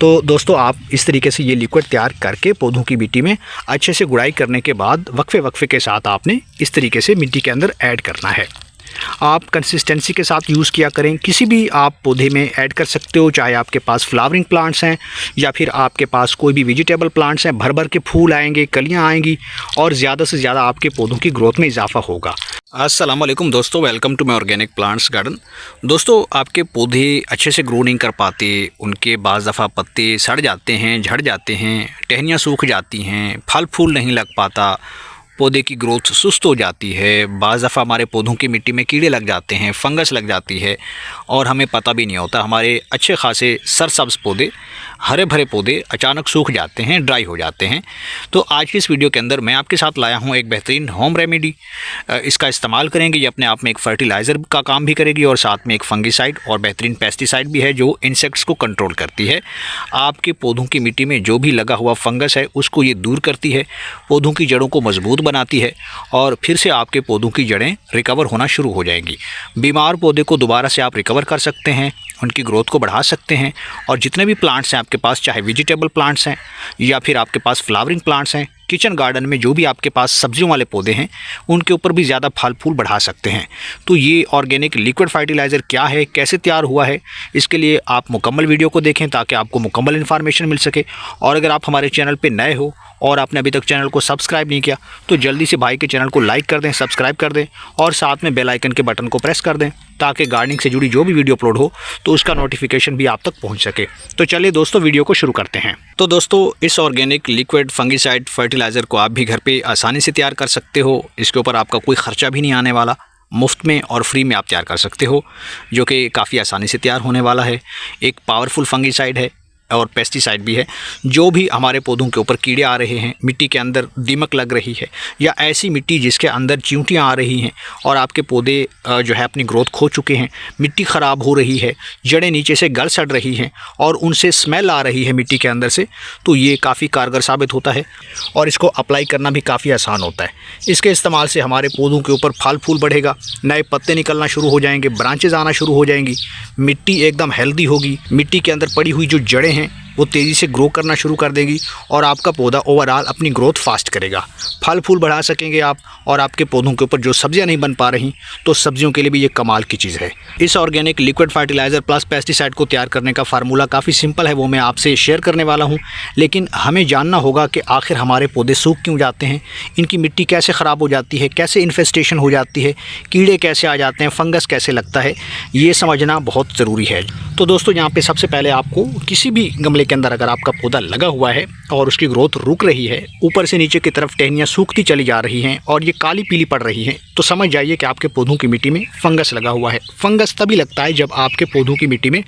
तो दोस्तों आप इस तरीके से ये लिक्विड तैयार करके पौधों की मिट्टी में अच्छे से गुड़ाई करने के बाद वक्फे वक्फे के साथ आपने इस तरीके से मिट्टी के अंदर ऐड करना है। आप कंसिस्टेंसी के साथ यूज़ किया करें। किसी भी आप पौधे में ऐड कर सकते हो, चाहे आपके पास फ्लावरिंग प्लांट्स हैं या फिर आपके पास कोई भी वेजिटेबल प्लांट्स हैं। भर भर के फूल आएंगे, कलियां आएंगी और ज़्यादा से ज़्यादा आपके पौधों की ग्रोथ में इजाफा होगा। अस्सलाम वालेकुम दोस्तों, welcome to my organic plants garden. दोस्तों आपके पौधे अच्छे से ग्रो नहीं कर पाते, उनके बाज़ दफ़ा पत्ते सड़ जाते हैं, झड़ जाते हैं, टहनियाँ सूख जाती हैं, फल फूल नहीं लग पाता, पौधे की ग्रोथ सुस्त हो जाती है। बाज़ दफ़ा हमारे पौधों की मिट्टी में कीड़े लग जाते हैं, फंगस लग जाती है और हमें पता भी नहीं होता। हमारे अच्छे खासे सरसब्ज़ पौधे, हरे भरे पौधे अचानक सूख जाते हैं, ड्राई हो जाते हैं। तो आज की इस वीडियो के अंदर मैं आपके साथ लाया हूं एक बेहतरीन होम रेमेडी। इसका इस्तेमाल करेंगे, ये अपने आप में एक फर्टिलाइज़र का काम भी करेगी और साथ में एक फंगिसाइड और बेहतरीन पेस्टिसाइड भी है जो इंसेक्ट्स को कंट्रोल करती है। आपके पौधों की मिट्टी में जो भी लगा हुआ फंगस है उसको ये दूर करती है, पौधों की जड़ों को मजबूत बनाती है और फिर से आपके पौधों की जड़ें रिकवर होना शुरू हो जाएंगी। बीमार पौधे को दोबारा से आप रिकवर कर सकते हैं, उनकी ग्रोथ को बढ़ा सकते हैं। और जितने भी प्लांट्स हैं आपके पास, चाहे वेजिटेबल प्लांट्स हैं या फिर आपके पास फ्लावरिंग प्लांट्स हैं, किचन गार्डन में जो भी आपके पास सब्जियों वाले पौधे हैं उनके ऊपर भी ज़्यादा फल फूल बढ़ा सकते हैं। तो ये ऑर्गेनिक लिक्विड फर्टिलाइज़र क्या है, कैसे तैयार हुआ है, इसके लिए आप मुकम्मल वीडियो को देखें ताकि आपको मुकम्मल इन्फॉर्मेशन मिल सके। और अगर आप हमारे चैनल पे नए हो और आपने अभी तक चैनल को सब्सक्राइब नहीं किया तो जल्दी से भाई के चैनल को लाइक कर दें, सब्सक्राइब कर दें और साथ में बेल आइकन के बटन को प्रेस कर दें ताकि गार्डनिंग से जुड़ी जो भी वीडियो अपलोड हो तो उसका नोटिफिकेशन भी आप तक पहुंच सके। तो चलिए दोस्तों वीडियो को शुरू करते हैं। तो दोस्तों इस ऑर्गेनिक लिक्विड फंगिसाइड फर्टिलाइज़र को आप भी घर पे आसानी से तैयार कर सकते हो। इसके ऊपर आपका कोई ख़र्चा भी नहीं आने वाला, मुफ्त में और फ्री में आप तैयार कर सकते हो, जो कि काफ़ी आसानी से तैयार होने वाला है। एक पावरफुल फंगिसाइड है और पेस्टिसाइड भी है। जो भी हमारे पौधों के ऊपर कीड़े आ रहे हैं, मिट्टी के अंदर दीमक लग रही है या ऐसी मिट्टी जिसके अंदर चींटियाँ आ रही हैं और आपके पौधे जो है अपनी ग्रोथ खो चुके हैं, मिट्टी ख़राब हो रही है, जड़ें नीचे से गल सड़ रही हैं और उनसे स्मेल आ रही है मिट्टी के अंदर से, तो ये काफ़ी कारगर साबित होता है और इसको अप्लाई करना भी काफ़ी आसान होता है। इसके इस्तेमाल से हमारे पौधों के ऊपर फल फूल बढ़ेगा, नए पत्ते निकलना शुरू हो जाएंगे, ब्रांचेज आना शुरू हो जाएंगी, मिट्टी एकदम हेल्दी होगी, मिट्टी के अंदर पड़ी हुई जो जड़ें हैं वो तेज़ी से ग्रो करना शुरू कर देगी और आपका पौधा ओवरऑल अपनी ग्रोथ फास्ट करेगा। फल फूल बढ़ा सकेंगे आप और आपके पौधों के ऊपर जो सब्जियां नहीं बन पा रही तो सब्जियों के लिए भी ये कमाल की चीज़ है। इस organic liquid fertiliser plus pesticide को तैयार करने का फार्मूला काफ़ी सिंपल है, वो मैं आपसे शेयर करने वाला हूँ। लेकिन हमें जानना होगा कि आखिर हमारे पौधे सूख क्यों जाते हैं, इनकी मिट्टी कैसे ख़राब हो जाती है, कैसे इन्फेस्टेशन हो जाती है, कीड़े कैसे आ जाते हैं, फंगस कैसे लगता है, ये समझना बहुत ज़रूरी है। तो दोस्तों यहाँ पे सबसे पहले आपको किसी भी गमले के अंदर अगर आपका पौधा लगा हुआ है और उसकी ग्रोथ रुक रही है, ऊपर से नीचे की तरफ टहनियाँ सूखती चली जा रही हैं और ये काली पीली पड़ रही हैं, तो समझ जाइए कि आपके पौधों की मिट्टी में फंगस लगा हुआ है। फंगस तभी लगता है जब आपके पौधों की मिट्टी में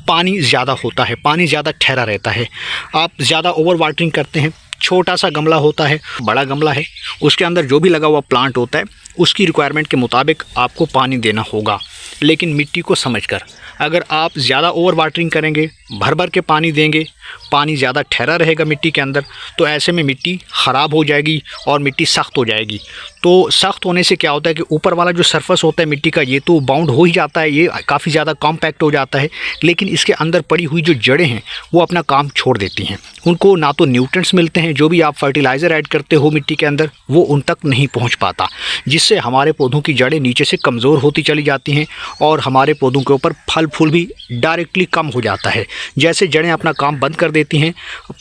पानी ज़्यादा होता है, पानी ज़्यादा ठहरा रहता है, आप ज़्यादा ओवर वाटरिंग करते हैं। छोटा सा गमला होता है, बड़ा गमला है, उसके अंदर जो भी लगा हुआ प्लांट होता है उसकी रिक्वायरमेंट के मुताबिक आपको पानी देना होगा, लेकिन मिट्टी को समझकर। अगर आप ज़्यादा ओवर वाटरिंग करेंगे, भर भर के पानी देंगे, पानी ज़्यादा ठहरा रहेगा मिट्टी के अंदर, तो ऐसे में मिट्टी ख़राब हो जाएगी और मिट्टी सख्त हो जाएगी। तो सख्त होने से क्या होता है कि ऊपर वाला जो सरफेस होता है मिट्टी का ये तो बाउंड हो ही जाता है, ये काफ़ी ज़्यादा कॉम्पैक्ट हो जाता है, लेकिन इसके अंदर पड़ी हुई जो जड़ें हैं वो अपना काम छोड़ देती हैं। उनको ना तो न्यूट्रिएंट्स मिलते हैं, जो भी आप फर्टिलाइज़र ऐड करते हो मिट्टी के अंदर वो उन तक नहीं पहुँच पाता, जिससे हमारे पौधों की जड़ें नीचे से कमज़ोर होती चली जाती हैं और हमारे पौधों के ऊपर फल फूल भी डायरेक्टली कम हो जाता है। जैसे जड़ें अपना काम बंद कर देती हैं,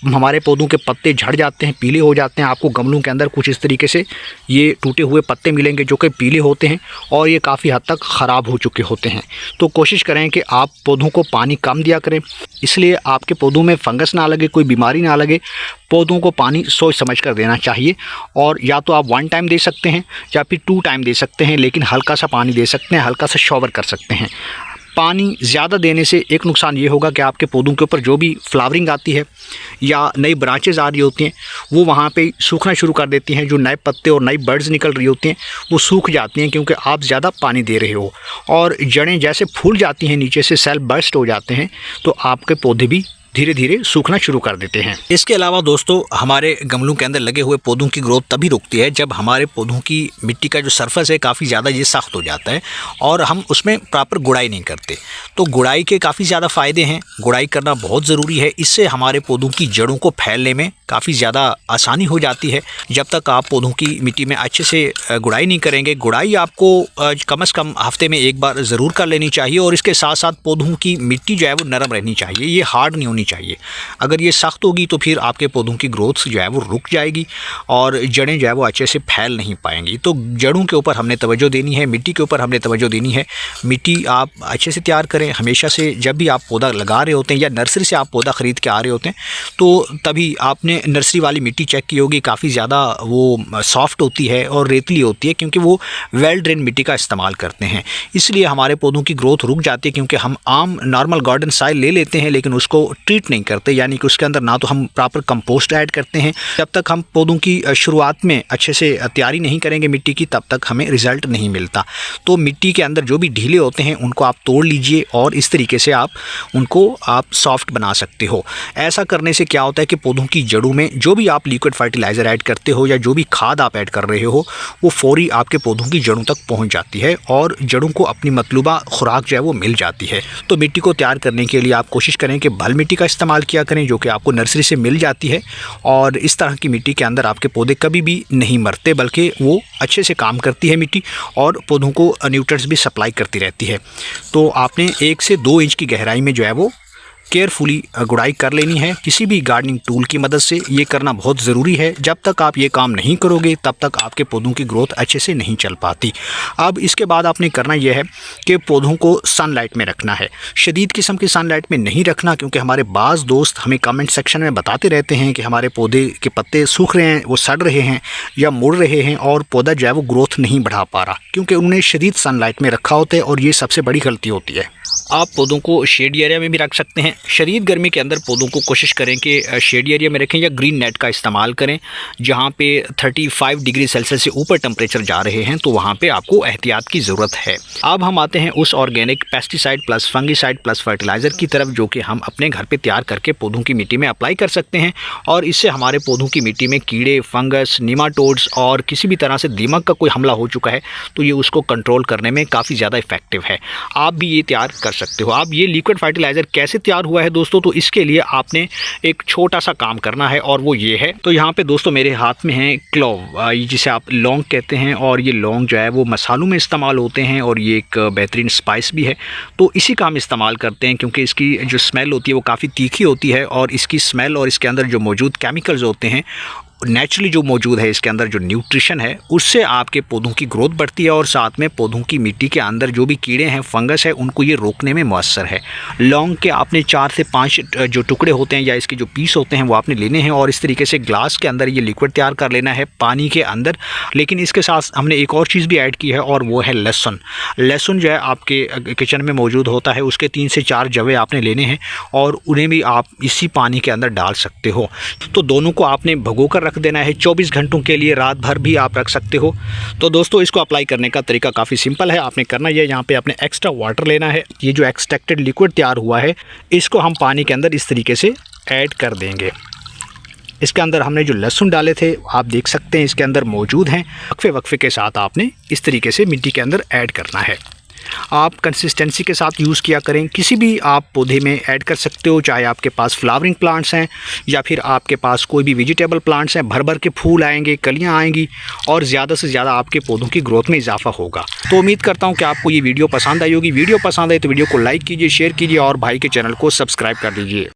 हमारे पौधों के पत्ते झड़ जाते हैं, पीले हो जाते हैं। आपको गमलों के अंदर कुछ इस तरीके से ये टूटे हुए पत्ते मिलेंगे जो कि पीले होते हैं और ये काफ़ी हद तक ख़राब हो चुके होते हैं। तो कोशिश करें कि आप पौधों को पानी कम दिया करें, इसलिए आपके पौधों में फंगस ना लगे, कोई बीमारी ना लगे। पौधों को पानी सोच समझ कर देना चाहिए और या तो आप 1 टाइम दे सकते हैं या फिर 2 टाइम दे सकते हैं, लेकिन हल्का सा पानी दे सकते हैं, हल्का सा शॉवर कर सकते हैं। पानी ज़्यादा देने से एक नुकसान ये होगा कि आपके पौधों के ऊपर जो भी फ्लावरिंग आती है या नई ब्रांचेज़ आ रही होती हैं वो वहाँ पे सूखना शुरू कर देती हैं। जो नए पत्ते और नई बर्ड्स निकल रही होती हैं वो सूख जाती हैं क्योंकि आप ज़्यादा पानी दे रहे हो और जड़ें जैसे फूल जाती हैं, नीचे से सेल बर्स्ट हो जाते हैं, तो आपके पौधे भी धीरे धीरे सूखना शुरू कर देते हैं। इसके अलावा दोस्तों हमारे गमलों के अंदर लगे हुए पौधों की ग्रोथ तभी रुकती है जब हमारे पौधों की मिट्टी का जो सरफेस है काफ़ी ज़्यादा ये सख्त हो जाता है और हम उसमें प्रॉपर गुड़ाई नहीं करते। तो गुड़ाई के काफ़ी ज़्यादा फ़ायदे हैं, गुड़ाई करना बहुत ज़रूरी है। इससे हमारे पौधों की जड़ों को फैलने में काफ़ी ज़्यादा आसानी हो जाती है। जब तक आप पौधों की मिट्टी में अच्छे से गुड़ाई नहीं करेंगे, गुड़ाई आपको कम से कम हफ्ते में एक बार ज़रूर कर लेनी चाहिए और इसके साथ साथ पौधों की मिट्टी जो है वो नरम रहनी चाहिए, ये हार्ड नहीं होनी चाहिए। अगर ये सख्त होगी तो फिर आपके पौधों की ग्रोथ जो है वो रुक जाएगी और जड़ें जो है वो अच्छे से फैल नहीं पाएंगी। तो जड़ों के ऊपर हमने तवज्जो देनी है, मिट्टी के ऊपर हमने तवज्जो देनी है। मिट्टी आप अच्छे से तैयार करें हमेशा से। जब भी आप पौधा लगा रहे होते हैं या नर्सरी से आप पौधा ख़रीद के आ रहे होते हैं तो तभी आपने नर्सरी वाली मिट्टी चेक की होगी, काफ़ी ज़्यादा वो सॉफ्ट होती है और रेतली होती है क्योंकि वो वेल ड्रेन मिट्टी का इस्तेमाल करते हैं। इसलिए हमारे पौधों की ग्रोथ रुक जाती है क्योंकि हम आम नॉर्मल गार्डन सॉइल ले लेते हैं लेकिन उसको ट्रीट नहीं करते, यानी कि उसके अंदर ना तो हम प्रॉपर कंपोस्ट ऐड करते हैं। जब तक हम पौधों की शुरुआत में अच्छे से तैयारी नहीं करेंगे मिट्टी की तब तक हमें रिज़ल्ट नहीं मिलता। तो मिट्टी के अंदर जो भी ढीले होते हैं उनको आप तोड़ लीजिए और इस तरीके से आप उनको सॉफ्ट बना सकते हो। ऐसा करने से क्या होता है कि पौधों की जड़ों में जो भी आप लिक्विड फर्टिलाइज़र ऐड करते हो या जो भी खाद आप ऐड कर रहे हो वो फौरी आपके पौधों की जड़ों तक पहुंच जाती है और जड़ों को अपनी मतलूबा खुराक जो है वो मिल जाती है। तो मिट्टी को तैयार करने के लिए आप कोशिश करें कि बल मिट्टी का इस्तेमाल किया करें जो कि आपको नर्सरी से मिल जाती है और इस तरह की मिट्टी के अंदर आपके पौधे कभी भी नहीं मरते बल्कि वो अच्छे से काम करती है मिट्टी और पौधों को न्यूट्रिएंट्स भी सप्लाई करती रहती है। तो आपने 1 से 2 इंच की गहराई में जो है वो केयरफुली गुड़ाई कर लेनी है किसी भी गार्डनिंग टूल की मदद से। ये करना बहुत ज़रूरी है। जब तक आप ये काम नहीं करोगे तब तक आपके पौधों की ग्रोथ अच्छे से नहीं चल पाती। अब इसके बाद आपने करना यह है कि पौधों को सनलाइट में रखना है। शदीद किस्म की सनलाइट में नहीं रखना क्योंकि हमारे बाज़ दोस्त हमें कमेंट सेक्शन में बताते रहते हैं कि हमारे पौधे के पत्ते सूख रहे हैं, वो सड़ रहे हैं या मुड़ रहे हैं और पौधा जो है वो ग्रोथ नहीं बढ़ा पा रहा क्योंकि उन्होंने शदीद सनलाइट में रखा होता है और ये सबसे बड़ी गलती होती है। आप पौधों को शेड एरिया में भी रख सकते हैं। शदीद गर्मी के अंदर पौधों को कोशिश करें कि शेड एरिया में रखें या ग्रीन नेट का इस्तेमाल करें जहां पे 35 डिग्री सेल्सियस से ऊपर टेम्परेचर जा रहे हैं, तो वहां पे आपको एहतियात की ज़रूरत है। अब हम आते हैं उस organic pesticide plus fungicide plus fertiliser की तरफ जो कि हम अपने घर पर तैयार करके पौधों की मिट्टी में अप्लाई कर सकते हैं और इससे हमारे पौधों की मिट्टी में कीड़े, फंगस, निमाटोड्स और किसी भी तरह से दीमक का कोई हमला हो चुका है तो ये उसको कंट्रोल करने में काफ़ी ज़्यादा इफेक्टिव है। आप भी ये तैयार कर सकते हो। अब ये लिक्विड फर्टिलाइज़र कैसे तैयार हुआ है दोस्तों, तो इसके लिए आपने एक छोटा सा काम करना है और वो ये है। तो यहाँ पे दोस्तों मेरे हाथ में है क्लोव, जिसे आप लौंग कहते हैं और ये लौंग जो है वो मसालों में इस्तेमाल होते हैं और ये एक बेहतरीन स्पाइस भी है। तो इसी का हम इस्तेमाल करते हैं क्योंकि इसकी जो स्मेल होती है वो काफ़ी तीखी होती है और इसकी स्मेल और इसके अंदर जो मौजूद केमिकल्स होते हैं नेचुरली जो मौजूद है इसके अंदर जो न्यूट्रिशन है उससे आपके पौधों की ग्रोथ बढ़ती है और साथ में पौधों की मिट्टी के अंदर जो भी कीड़े हैं, फंगस है, उनको ये रोकने में मौसर है। लौंग के आपने 4 से 5 जो टुकड़े होते हैं या इसके जो पीस होते हैं वो आपने लेने हैं और इस तरीके से ग्लास के अंदर ये लिक्विड तैयार कर लेना है पानी के अंदर। लेकिन इसके साथ हमने एक और चीज़ भी ऐड की है और वो है लहसुन। लहसुन जो है आपके किचन में मौजूद होता है, उसके 3 से 4 जवे आपने लेने हैं और उन्हें भी आप इसी पानी के अंदर डाल सकते हो। तो दोनों को आपने भिगो कर रख देना है 24 घंटों के लिए, रात भर भी आप रख सकते हो। तो दोस्तों इसको अप्लाई करने का तरीका काफ़ी सिंपल है। आपने करना ये, यहाँ पे आपने एक्स्ट्रा वाटर लेना है। ये जो एक्सट्रैक्टेड लिक्विड तैयार हुआ है इसको हम पानी के अंदर इस तरीके से ऐड कर देंगे। इसके अंदर हमने जो लहसुन डाले थे आप देख सकते हैं इसके अंदर मौजूद हैं। वक्फे वक्फे के साथ आपने इस तरीके से मिट्टी के अंदर ऐड करना है। आप कंसिस्टेंसी के साथ यूज़ किया करें। किसी भी आप पौधे में ऐड कर सकते हो, चाहे आपके पास फ्लावरिंग प्लांट्स हैं या फिर आपके पास कोई भी वेजिटेबल प्लांट्स हैं, भर भर के फूल आएंगे, कलियां आएंगी और ज़्यादा से ज़्यादा आपके पौधों की ग्रोथ में इजाफा होगा। तो उम्मीद करता हूं कि आपको ये वीडियो पसंद आई होगी। वीडियो पसंद आए तो वीडियो को लाइक कीजिए, शेयर कीजिए और भाई के चैनल को सब्सक्राइब कर दीजिए।